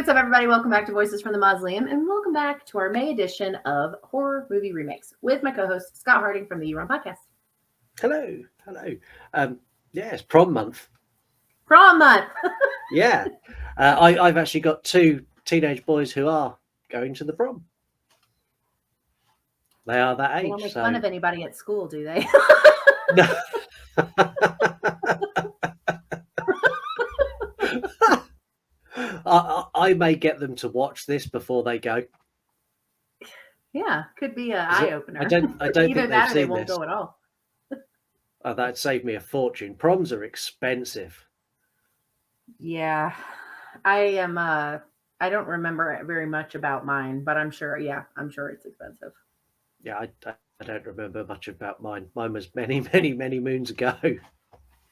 what's up, everybody? Welcome back to Voices from the Mausoleum, and welcome back to our May edition of Horror Movie Remakes with my co-host, Scott Harding from the You Run Podcast. Hello. Yeah, it's prom month. Prom month! Yeah. I've actually got two teenage boys who are going to the prom. They are that age. They don't make fun of anybody at school, do they? No. I may get them to watch this before they go. Yeah, could be an eye-opener. I don't Either think that they've or they seen won't this. go at all. That'd save me a fortune. Proms are expensive. Yeah. I don't remember very much about mine, but I'm sure it's expensive. Yeah, I don't remember much about mine. Mine was many, many, many moons ago.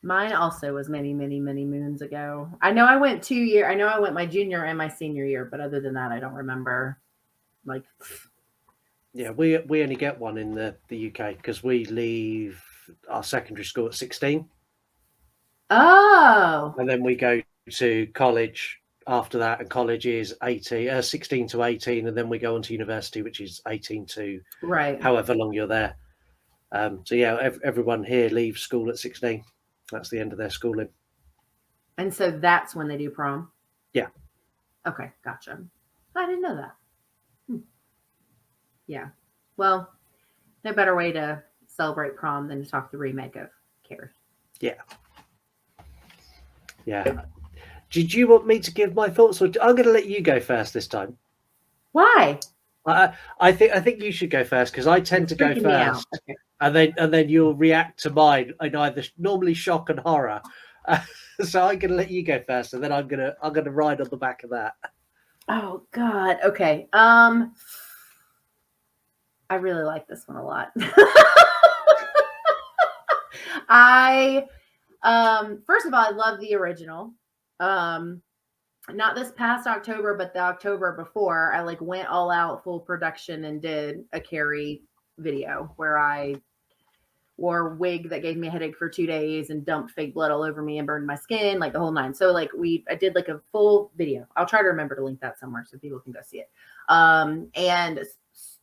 Mine also was many, many, many moons ago. I know I went 2 years. I know I went my junior and my senior year, but other than that, I don't remember. Like, yeah, we only get one in the UK because we leave our secondary school at 16. Oh. And then we go to college after that, and college is 16 to 18, and then we go on to university, which is 18 to however long you're there. So yeah, everyone here leaves school at 16. That's the end of their schooling. And so that's when they do prom? Yeah. Okay, gotcha. I didn't know that. Yeah. Well, no better way to celebrate prom than to talk the remake of Carrie. Yeah. Yeah. Did you want me to give my thoughts, or I'm going to let you go first this time? Why? I think you should go first because I tend to go first, okay. and then you'll react to mine in either normally shock and horror. So I'm going to let you go first, and then I'm going to ride on the back of that. Oh God. Okay. I really like this one a lot. First of all, I love the original. Not this past October, but the October before, I went all out full production and did a Carrie video where I wore a wig that gave me a headache for 2 days and dumped fake blood all over me and burned my skin, the whole nine. So I did a full video. I'll try to remember to link that somewhere so people can go see it. And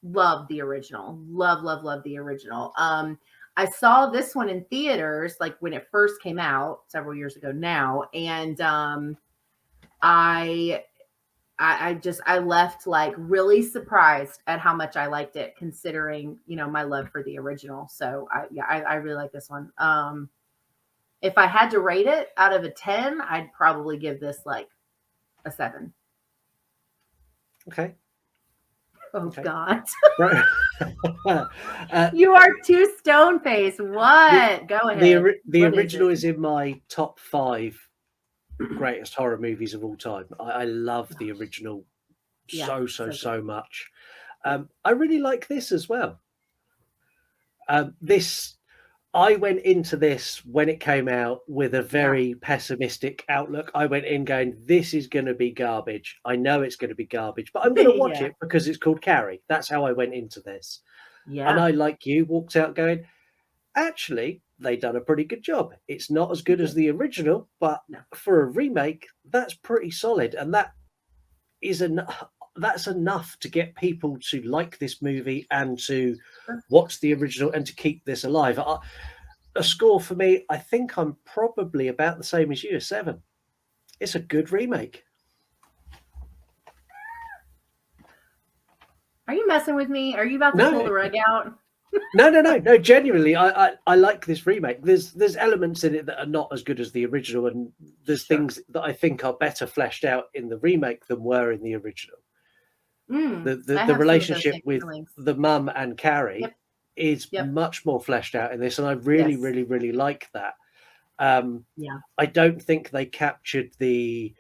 love the original. Love the original. I saw this one in theaters when it first came out several years ago now, and I left really surprised at how much I liked it, considering my love for the original. So I really like this one. If I had to rate it out of a 10, I'd probably give this a 7. Okay. Oh okay. God. Right. You are too stone faced. What? Go ahead. The original is in my top 5 greatest horror movies of all time. I love the original so much. I really like this as well. I went into this when it came out with a very pessimistic outlook. I went in going, this is going to be garbage. I know it's going to be garbage, but I'm going to watch it because it's called Carrie. That's how I went into this. Yeah. And I, like you, walked out going, actually, they done a pretty good job. It's not as good as the original, but for a remake, that's pretty solid. And that's enough to get people to like this movie and to watch the original and to keep this alive. A score for me, I think I'm probably about the same as you, a 7. It's a good remake. Are you messing with me? Are you about to pull the rug out? No. Genuinely, I like this remake. There's elements in it that are not as good as the original, and there's things that I think are better fleshed out in the remake than were in the original. The relationship with the mum and Carrie is much more fleshed out in this, and I really, really, really like that. I don't think they captured the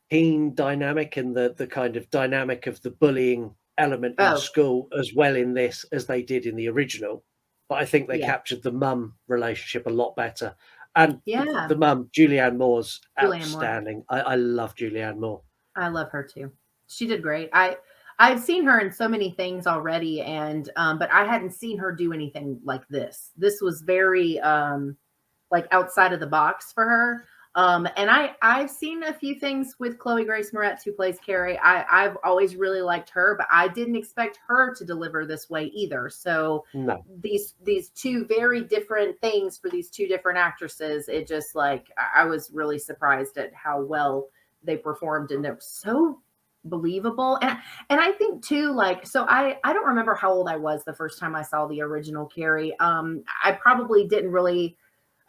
teen dynamic and the kind of dynamic of the bullying element in school as well in this as they did in the original, but I think they captured the mum relationship a lot better. And the mum, Julianne Moore's outstanding. I love Julianne Moore. I love her too. She did great. I've seen her in so many things already, and but I hadn't seen her do anything like this. This was very outside of the box for her. And I've seen a few things with Chloe Grace Moretz, who plays Carrie. I've always really liked her, but I didn't expect her to deliver this way either. So No. these two very different things for these two different actresses, it just like I was really surprised at how well they performed, and it was so believable. And I think too, like, so I don't remember how old I was the first time I saw the original Carrie. I probably didn't really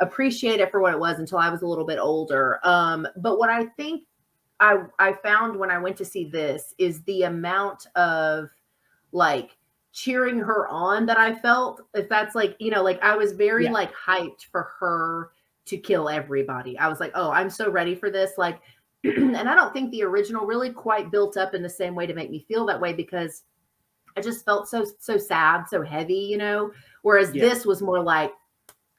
appreciate it for what it was until I was a little bit older. But what I think I found when I went to see this is the amount of like cheering her on that I felt. If that's like, you know, like I was very like hyped for her to kill everybody. I was like, oh, I'm so ready for this. Like, and I don't think the original really quite built up in the same way to make me feel that way, because I just felt so sad, so heavy, you know. Whereas this was more like,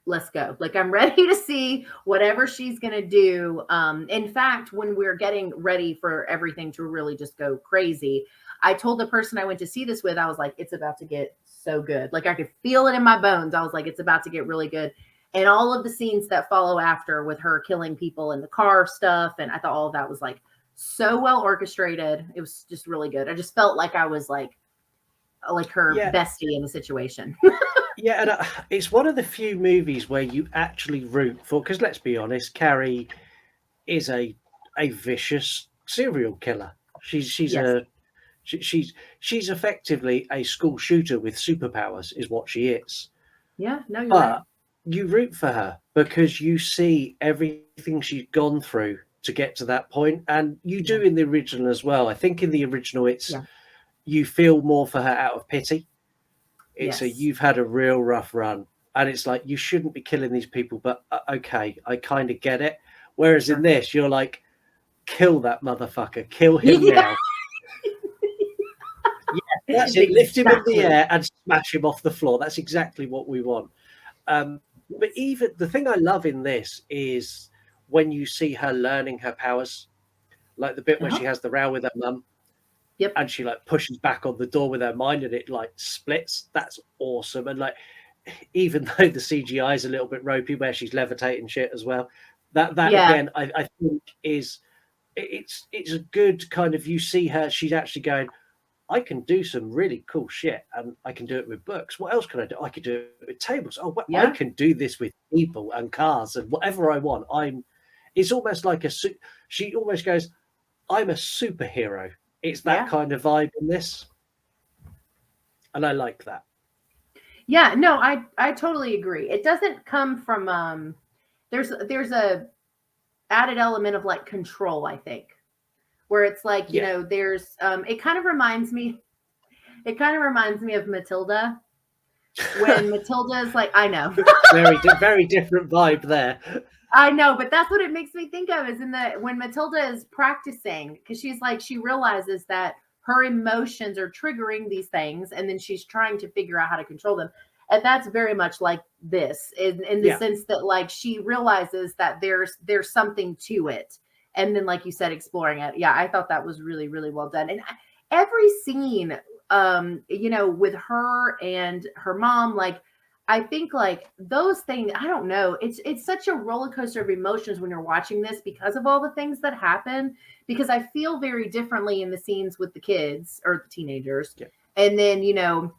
let's go. Like, I'm ready to see whatever she's going to do. In fact, when we're getting ready for everything to really just go crazy, I told the person I went to see this with, I was like, it's about to get so good. Like, I could feel it in my bones. I was like, it's about to get really good. And all of the scenes that follow after with her killing people in the car stuff, and I thought all of that was like so well orchestrated. It was just really good. I just felt like I was like her bestie in the situation. Yeah, and it's one of the few movies where you actually root for, because let's be honest, Carrie is a vicious serial killer. She's effectively a school shooter with superpowers, is what she is. Yeah, no, you're But right. you root for her because you see everything she's gone through to get to that point, and you do in the original as well. I think in the original, it's you feel more for her out of pity. It's you've had a real rough run, and it's like you shouldn't be killing these people, but okay, I kind of get it. Whereas in this, you're like, kill that motherfucker, kill him now. Yeah, that's it. Lift him in the air and smash him off the floor. That's exactly what we want. But even the thing I love in this is when you see her learning her powers, like the bit where she has the row with her mum. Yep. And she like pushes back on the door with her mind and it like splits. That's awesome. And like, even though the CGI is a little bit ropey where she's levitating shit as well, that again, I think it's a good kind of, you see her, she's actually going, I can do some really cool shit, and I can do it with books. What else can I do? I could do it with tables. Oh, well, I can do this with people and cars and whatever I want. It's almost like she almost goes, I'm a superhero. It's that kind of vibe in this. And I like that. Yeah, no, I totally agree. It doesn't come from there's a added element of like control, I think. Where it's like, you know, there's it kind of reminds me of Matilda. When Matilda is like, I know. very different vibe there. I know, but that's what it makes me think of, is when Matilda is practicing, because she's like, she realizes that her emotions are triggering these things, and then she's trying to figure out how to control them. And that's very much like this, in the sense that like she realizes that there's something to it. And then, like you said, exploring it. Yeah, I thought that was really, really well done. And every scene, you know, with her and her mom, like, I think like those things, I don't know. It's such a roller coaster of emotions when you're watching this because of all the things that happen. Because I feel very differently in the scenes with the kids or the teenagers. Yeah. And then, you know,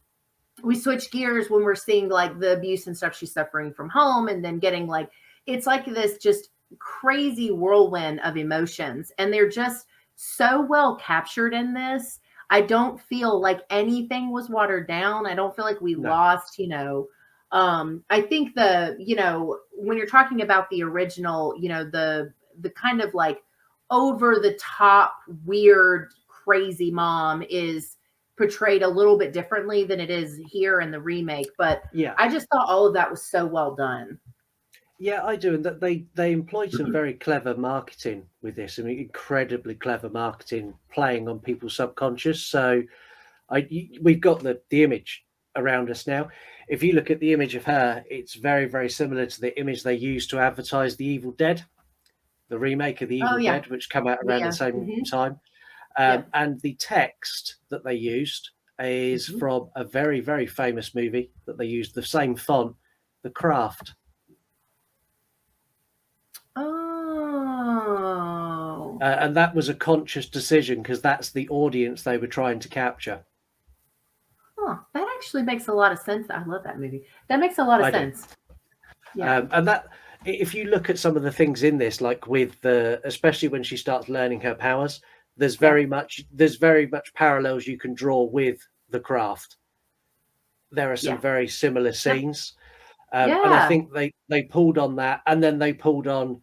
we switch gears when we're seeing like the abuse and stuff she's suffering from home, and then getting like, it's like this just crazy whirlwind of emotions. And they're just so well captured in this. I don't feel like anything was watered down. I don't feel like we lost, you know, I think you know, when you're talking about the original, you know, the kind of like over the top, weird, crazy mom is portrayed a little bit differently than it is here in the remake. But I just thought all of that was so well done. Yeah, I do. And that they employed some very clever marketing with this. I mean, incredibly clever marketing playing on people's subconscious. So we've got the image around us now. If you look at the image of her, it's very, very similar to the image they used to advertise The Evil Dead, the remake of The Evil Dead, which came out around the same time. And the text that they used is from a very, very famous movie that they used the same font, The Craft. and that was a conscious decision because that's the audience they were trying to capture. Oh, that actually makes a lot of sense. I love that movie. That makes a lot of I do. sense. Yeah. And that, if you look at some of the things in this, like with the, especially when she starts learning her powers, there's Yeah. very much parallels you can draw with The Craft. There are some Yeah. very similar scenes, and I Yeah. think they pulled on that, and then they pulled on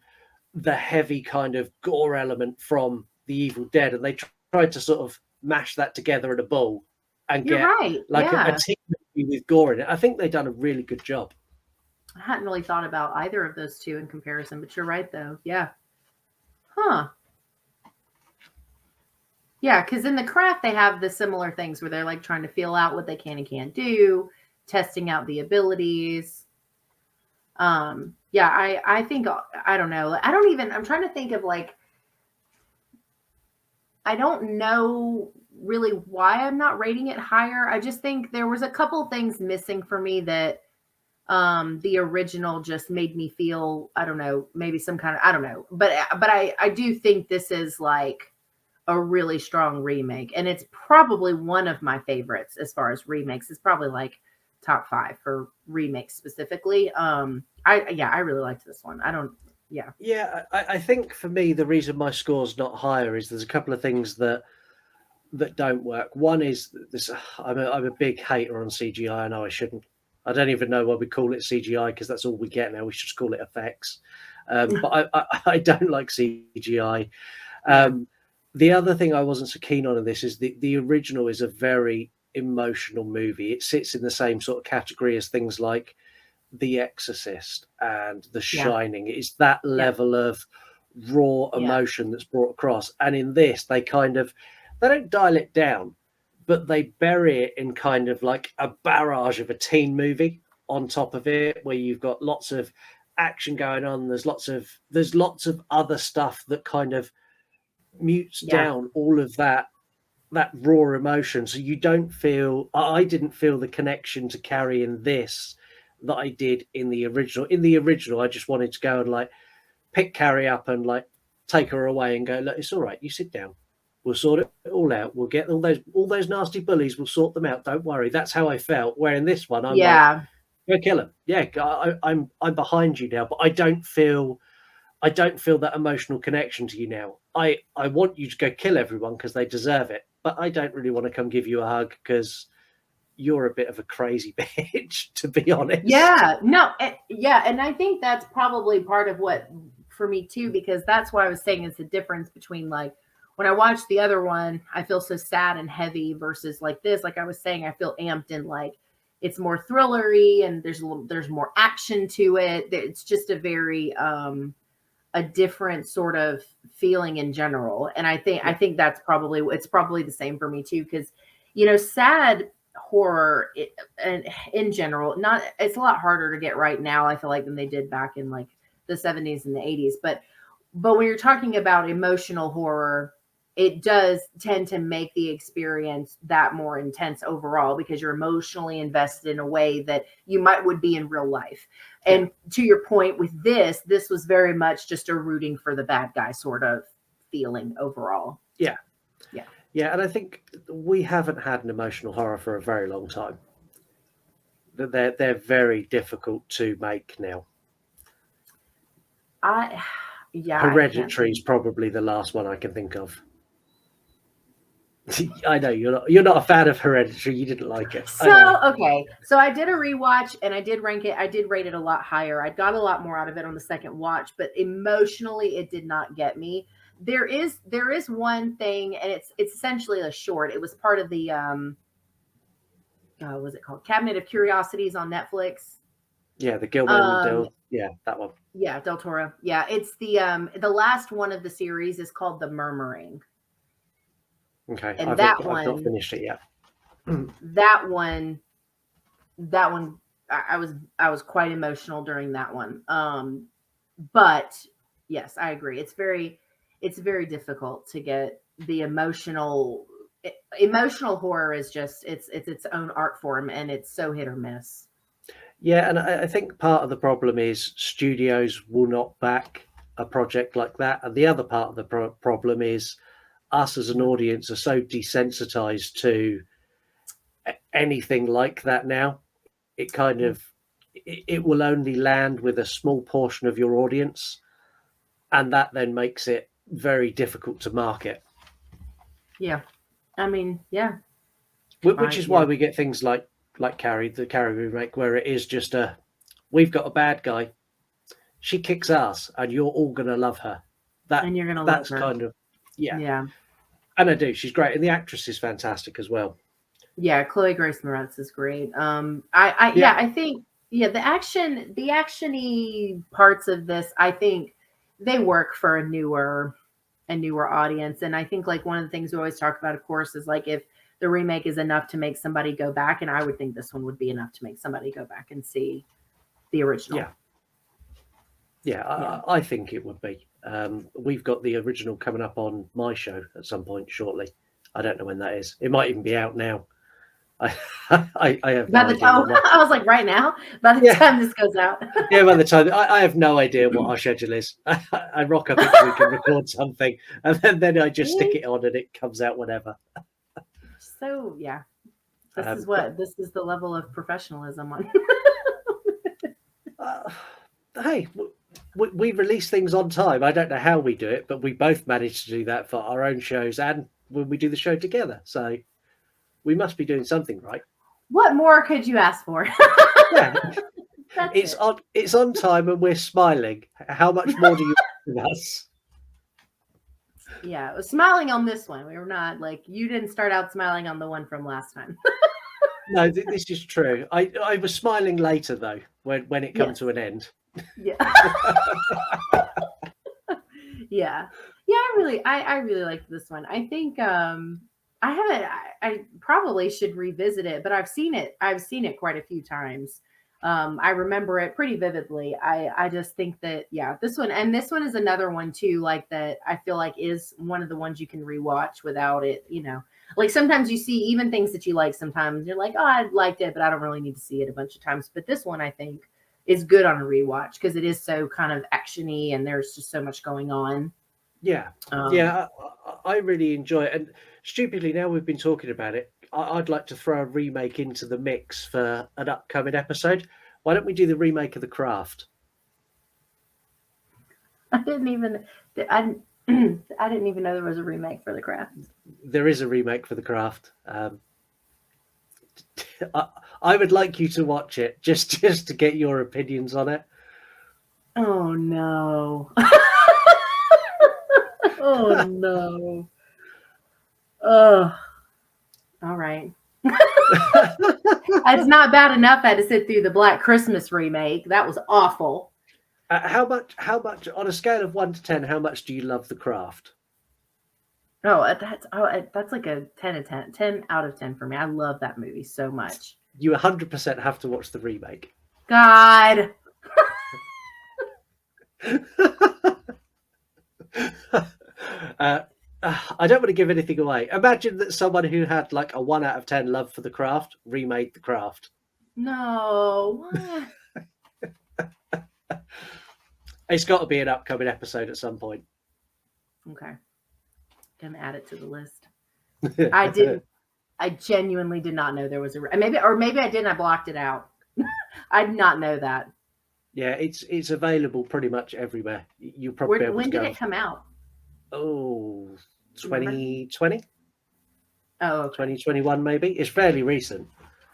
the heavy kind of gore element from The Evil Dead, and they tried to sort of mash that together in a ball and You're get right. like a Yeah. teen movie with gore in it. I think they've done a really good job. I hadn't really thought about either of those two in comparison, but you're right though. Yeah. Huh. Yeah, because in the craft they have the similar things where they're like trying to feel out what they can and can't do, testing out the abilities. Yeah, I think I don't know. I don't even I'm trying to think of like I don't know really why I'm not rating it higher. I just think there was a couple things missing for me that the original just made me feel I don't know, maybe some kind of I don't know. But I do think this is like a really strong remake and it's probably one of my favorites as far as remakes. It's probably like top 5 for remakes specifically. I really liked this one. I don't yeah. I think for me the reason my score's not higher is there's a couple of things that don't work. One is this: I'm a big hater on CGI. I know I shouldn't. I don't even know why we call it CGI because that's all we get now. We should just call it effects. But I don't like CGI. Yeah. The other thing I wasn't so keen on in this is the original is a very emotional movie. It sits in the same sort of category as things like The Exorcist and The Yeah. Shining. It's that Yeah. level of raw Yeah. emotion that's brought across. And in this, they don't dial it down, but they bury it in kind of like a barrage of a teen movie on top of it, where you've got lots of action going on. There's lots of other stuff that kind of mutes Yeah. down all of that raw emotion. So you don't feel I didn't feel the connection to Carrie in this that I did in the original. In the original, I just wanted to go and like pick Carrie up and like take her away and go, look, it's all right, you sit down. We'll sort it all out. We'll get all those nasty bullies, we'll sort them out. Don't worry. That's how I felt. Where in this one, I'm like, Yeah. go kill him. Yeah, I'm behind you now, but I don't feel that emotional connection to you now. I want you to go kill everyone because they deserve it, but I don't really want to come give you a hug because you're a bit of a crazy bitch, to be honest. Yeah. No. Yeah. And I think that's probably part of what for me too, because that's why I was saying it's a difference between like when I watched the other one, I feel so sad and heavy versus like this. Like I was saying, I feel amped and like it's more thrillery and there's more action to it. It's just a different sort of feeling in general. And I think that's probably it's probably the same for me too, because sad horror and in general, not it's a lot harder to get right now, I feel like, than they did back in like the 70s and the 80s. But when you're talking about emotional horror, it does tend to make the experience that more intense overall because you're emotionally invested in a way that you would be in real life. And to your point with this was very much just a rooting for the bad guy sort of feeling overall. Yeah. Yeah. Yeah, and I think we haven't had an emotional horror for a very long time. They're very difficult to make now. Hereditary is probably the last one I can think of. I know you're not a fan of Hereditary. You didn't like it. So okay, so I did a rewatch and I did rank it. I did rate it a lot higher. I got a lot more out of it on the second watch, but emotionally, it did not get me. There is one thing, and it's essentially a short. It was part of the what was it called? Cabinet of Curiosities on Netflix. Yeah, the Gilman that one. Yeah, Del Toro. Yeah, it's the last one of the series is called The Murmuring. Okay, and I've not finished it yet. That one, I was quite emotional during that one. But yes, I agree. It's very difficult to get the emotional horror is just it's its own art form and it's so hit or miss. Yeah, and I think part of the problem is studios will not back a project like that. And the other part of the problem is us as an audience are so desensitized to anything like that now. It kind of it will only land with a small portion of your audience, and that then makes it very difficult to market. Yeah, I mean, yeah. Which is why we get things like Carrie, the Carrie remake, where it is just we've got a bad guy, she kicks ass, and you're all gonna love her. And you're gonna That's love her. kind of Yeah. And I do. She's great, and the actress is fantastic as well. Yeah, Chloe Grace Moretz is great. I think the actiony parts of this, I think they work for a newer audience. And I think like one of the things we always talk about, of course, is like if the remake is enough to make somebody go back, and I would think this one would be enough to make somebody go back and see the original. I think it would be. We've got the original coming up on my show at some point shortly. I don't know when that is. It might even be out now. I have no idea. I was like, right now? By the time this goes out. By the time I have no idea what our schedule is. I rock up each week and record something, and then I just stick it on and it comes out whenever. So this is the level of professionalism on. Hey, we release things on time. I don't know how we do it, but we both manage to do that for our own shows and when we do the show together. So we must be doing something right. What more could you ask for? It's on time and we're smiling. How much more do you want from us? Yeah, smiling on this one. We were not like you didn't start out smiling on the one from last time. No, this is true. I was smiling later though when it comes to an end. Yeah. I really liked this one. I think I probably should revisit it, but I've seen it quite a few times. I remember it pretty vividly. I just think that this one is another one too, like that I feel like is one of the ones you can rewatch without it, like sometimes you see even things that you like, sometimes you're like, oh, I liked it, but I don't really need to see it a bunch of times. But this one I think is good on a rewatch because it is so kind of actiony and there's just so much going on. I really enjoy it. And stupidly, now we've been talking about it, I'd like to throw a remake into the mix for an upcoming episode. Why don't we do the remake of The Craft? I didn't even know there was a remake for The Craft. There is a remake for The Craft. I would like you to watch it just to get your opinions on it. Oh no. Oh no. All right. It's not bad enough I had to sit through the Black Christmas remake. That was awful. How much on a scale of 1 to 10, how much do you love The Craft? That's like a 10 out of 10 for me. I love that movie so much. You 100% have to watch the remake. God. I don't want to give anything away. Imagine that someone who had like a 1 out of 10 love for The Craft remade The Craft. No. It's got to be an upcoming episode at some point. Okay. Gonna add it to the list. I genuinely did not know there was maybe I didn't. I blocked it out. I did not know that. Yeah, it's available pretty much everywhere. You probably when did it come out? Oh, 2020. Oh, okay. 2021 maybe. It's fairly recent.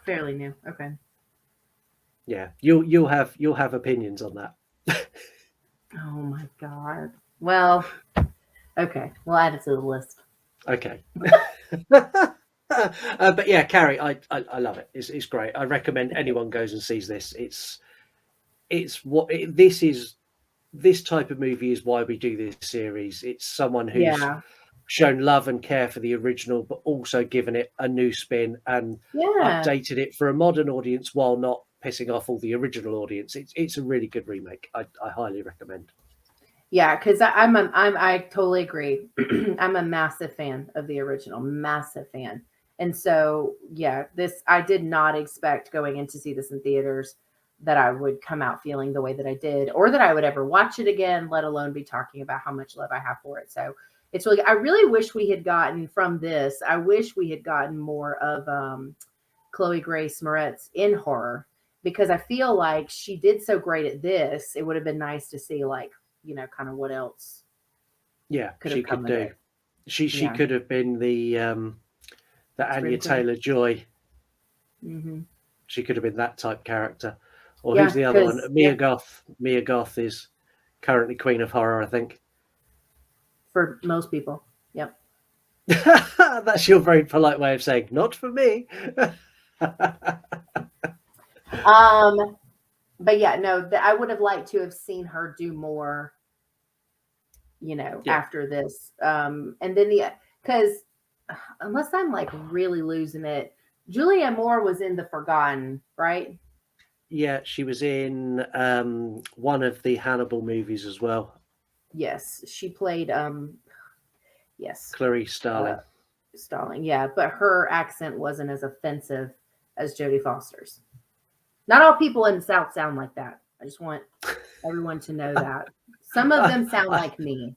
Fairly new. Okay. Yeah, you'll have opinions on that. Oh my God. Well, okay. We'll add it to the list. Okay. But yeah, Carrie, I love it. It's great. I recommend anyone goes and sees this. This type of movie is why we do this series. It's someone who's shown love and care for the original, but also given it a new spin and updated it for a modern audience while not pissing off all the original audience. It's a really good remake. I highly recommend. Yeah, because I totally agree. I'm a massive fan of the original, massive fan. And so, this I did not expect going in to see this in theaters. that I would come out feeling the way that I did, or that I would ever watch it again, let alone be talking about how much love I have for it. So it's really, I really wish we had gotten from this. I wish we had gotten more of Chloe Grace Moretz in horror, because I feel like she did so great at this. It would have been nice to see, like, kind of what else. Yeah, could she have come could of do. it. She could have been the Anya Scream Queen. Taylor-Joy. Mm-hmm. She could have been that type character. Or Yeah, who's the other one? 'cause, Mia Goth. Mia Goth is currently Queen of Horror, I think. for most people. Yep. That's your very polite way of saying not for me. But yeah, no, I would have liked to have seen her do more, Yeah. after this. And then because unless I'm like really losing it, Julianne Moore was in The Forgotten, right? Yeah, she was in one of the Hannibal movies as well. Yes, she played yes, Clarice Starling. Stalling. Yeah, but her accent wasn't as offensive as Jodie Foster's. Not all people in the South sound like that. I just want everyone to know that. Some of them sound like me.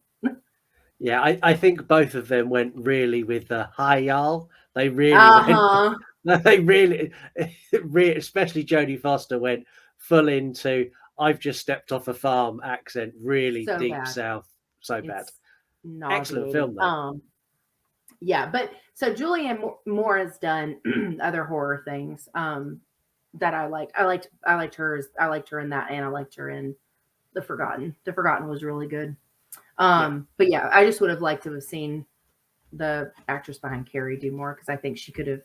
Yeah, I think both of them went really with the hi y'all. They really Uh-huh. went. They really, especially Jodie Foster went full into I've just stepped off a farm accent, really So deep bad. South, so bad. It's Excellent film nauseating. though. Yeah, but so Julianne Moore has done other horror things that I like. I liked her in that, and I liked her in The Forgotten. The Forgotten was really good. But yeah, I just would have liked to have seen the actress behind Carrie do more, because I think she could have.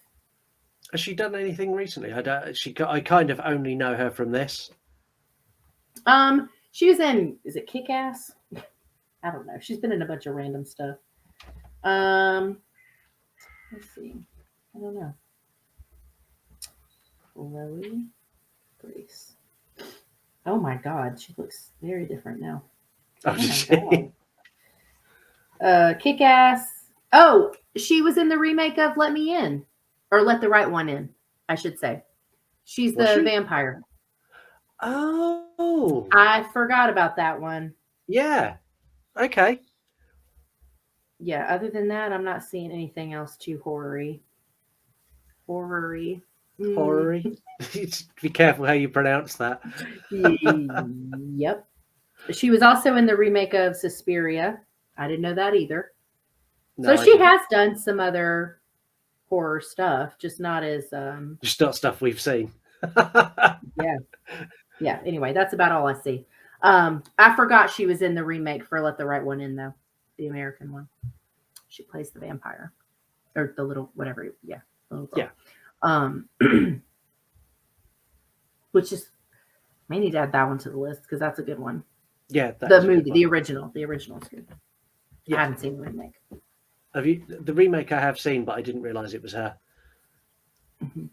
Has she done anything recently? I kind of only know her from this. She was in, is it Kick Ass? I don't know. She's been in a bunch of random stuff. Let's see. I don't know. Chloe Grace. Oh my God, she looks very different now. Oh, my God. Kick Ass. Oh, she was in the remake of Let Me In, or Let the Right One In, I should say. She's the vampire. Oh, I forgot about that one. Yeah. Okay. Yeah, other than that, I'm not seeing anything else too horror-y. Horror-y. Horror-y. Be careful how you pronounce that. Yep. She was also in the remake of Suspiria. I didn't know that either. No, so she has done some other horror stuff, just not as just not stuff we've seen. Yeah. Anyway, that's about all I see. I forgot she was in the remake for Let the Right One In, though, the American one. She plays the vampire, or the little whatever. Yeah, little girl. Yeah. Which is, may need to add that one to the list, because that's a good one. Yeah, the movie, the original is good. Yeah. I haven't seen the remake. Have you? The remake I have seen, but I didn't realize it was her. Mm-hmm.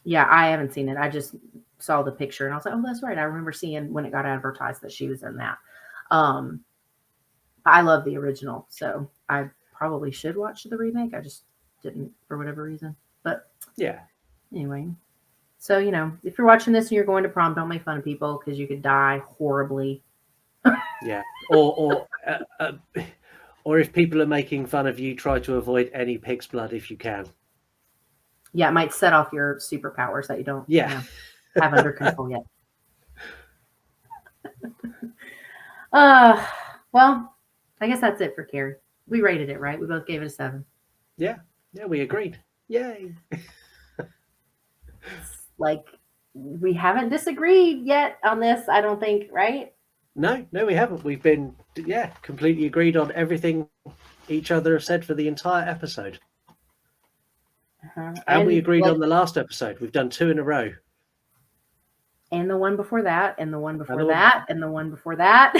Yeah, I haven't seen it. I just saw the picture and I was like, oh, that's right. I remember seeing when it got advertised that she was in that. I love the original, so I probably should watch the remake. I just didn't for whatever reason. But yeah. Anyway, so if you're watching this and you're going to prom, don't make fun of people, because you could die horribly. Yeah, or if people are making fun of you, try to avoid any pig's blood if you can. Yeah, it might set off your superpowers that you don't have under control yet. Well, I guess that's it for Carrie. We rated it, right? We both gave it a 7. Yeah, we agreed. Yay! Like, we haven't disagreed yet on this, I don't think, right? No, we haven't. We've been, completely agreed on everything each other have said for the entire episode. And we agreed on the last episode. We've done 2 in a row. And the one before that, and the one before that, and the one before that.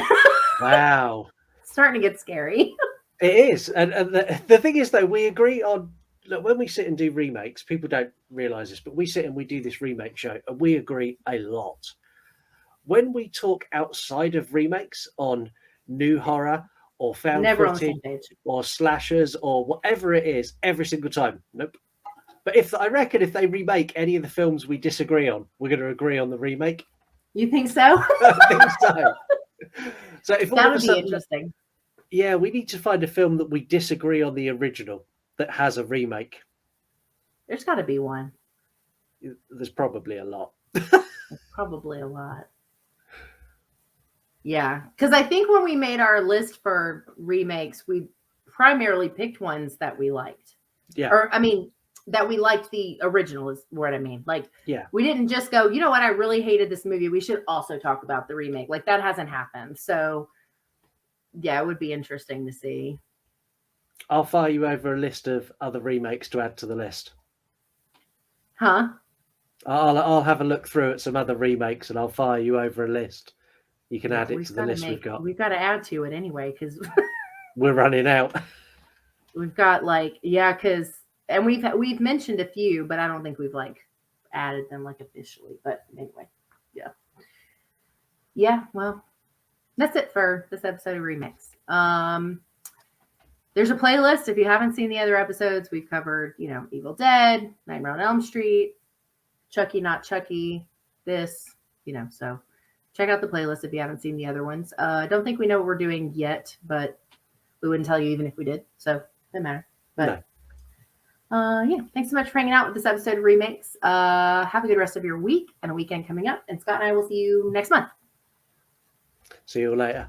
Wow. It's starting to get scary. It is. And the thing is, though, we agree on, look, when we sit and do remakes, people don't realise this, but we sit and we do this remake show, and we agree a lot. When we talk outside of remakes on new horror or found footage or slashers or whatever it is, every single time, nope. But I reckon if they remake any of the films we disagree on, we're going to agree on the remake. You think so? I think so. So if all That of a would be sudden, interesting. yeah, we need to find a film that we disagree on the original that has a remake. There's got to be one. There's probably a lot. There's probably a lot. Yeah, because I think when we made our list for remakes, we primarily picked ones that we liked. Yeah. Or, I mean, that we liked the original is what I mean. Like, Yeah. we didn't just go, you know what, I really hated this movie. We should also talk about the remake. Like, that hasn't happened. So, yeah, it would be interesting to see. I'll fire you over a list of other remakes to add to the list. Huh? I'll have a look through at some other remakes and I'll fire you over a list. You can add it to the list we've got. We've got to add to it anyway because we're running out. We've got like, yeah, because and we've mentioned a few, but I don't think we've like added them like officially. But anyway, yeah. Well, that's it for this episode of Remix. There's a playlist if you haven't seen the other episodes. We've covered, Evil Dead, Nightmare on Elm Street, Chucky Not Chucky, this, so check out the playlist if you haven't seen the other ones. I don't think we know what we're doing yet, but we wouldn't tell you even if we did. So doesn't matter. But yeah, thanks so much for hanging out with this episode of Remakes. Have a good rest of your week and a weekend coming up. And Scott and I will see you next month. See you later.